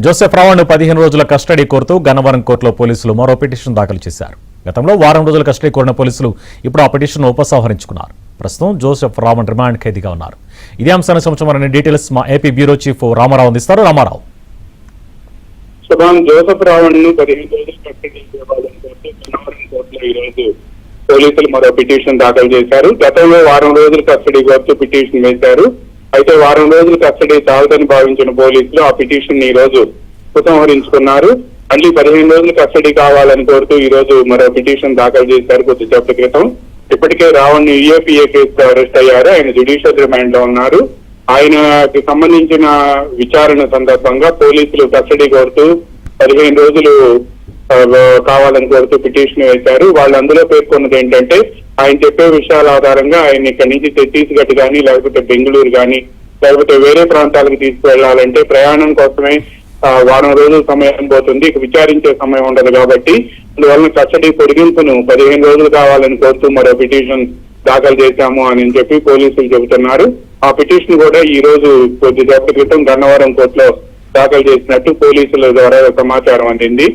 Joseph రావును 15 రోజుల custody కోరుతూ గన్నవరం కోర్టులో పోలీసులు మరో పిటిషన్ దాఖలు చేశారు. గతంలో వారం రోజుల కస్టడీ కోరిన పోలీసులు ఇప్పుడు ఆ పిటిషన్ ఉపసంహరించుకున్నారు. ప్రస్తుతం జోసెఫ్ రావణ్ రిమాండ్ ఖైదీగా ఉన్నారు. ఇదే అంశానికి సంబంధించిన డీటెయిల్స్ మా ఏపీ బ్యూరో చీఫ్ రామారావు అందిస్తారు. రామారావు. జోసెఫ్ రావణ్ ను 15 రోజుల కస్టడీ ఇవ్వాలని కోరుతూ గన్నవరం కోర్టులో ఈ రోజు పోలీసులు మరో పిటిషన్ దాఖలు చేశారు. గతంలో వారం రోజుల కస్టడీ కోరుతూ పిటిషన్ వేశారు. అయితే వారం రోజుల కస్టడీ చాలదని భావించిన పోలీసులు ఆ పిటిషన్ ఈ రోజు ఉపసంహరించుకున్నారు. మళ్ళీ 15 రోజుల కస్టడీ కావాలని కోరుతూ ఈ రోజు మరో పిటిషన్ దాఖలు చేశారు. కొద్దిసేపటి క్రితం ఇప్పటికే రావణ్ యూఏపీఏ కేసులో అరెస్ట్ అయ్యారు. ఆయన జ్యుడిషియల్ రిమాండ్ లో ఉన్నారు. ఆయనకి సంబంధించిన విచారణ సందర్భంగా పోలీసులు కస్టడీ కోరుతూ 15 రోజులు కావాలని కోరుతూ పిటిషన్ వేశారు. వాళ్ళు అందులో పేర్కొన్నది ఏంటంటే ఆయన చెప్పే విషయాల ఆధారంగా ఆయన ఇక్కడి నుంచి ఛత్తీస్గఢ్ కానీ లేకపోతే బెంగళూరు కానీ లేకపోతే వేరే ప్రాంతాలకు తీసుకువెళ్లాలంటే ప్రయాణం కోసమే వారం రోజుల సమయం పోతుంది, ఇక విచారించే సమయం ఉండదు. కాబట్టి అందువలన కస్టడీ పొడిగింపును 15 రోజులు కావాలని కోరుతూ మరో పిటిషన్ దాఖలు చేశాము అని చెప్పి పోలీసులు చెబుతున్నారు. ఆ పిటిషన్ కూడా ఈ రోజు కొద్దిసేపటి క్రితం గన్నవరం కోర్టులో దాఖలు చేసినట్టు పోలీసుల ద్వారా సమాచారం అందింది.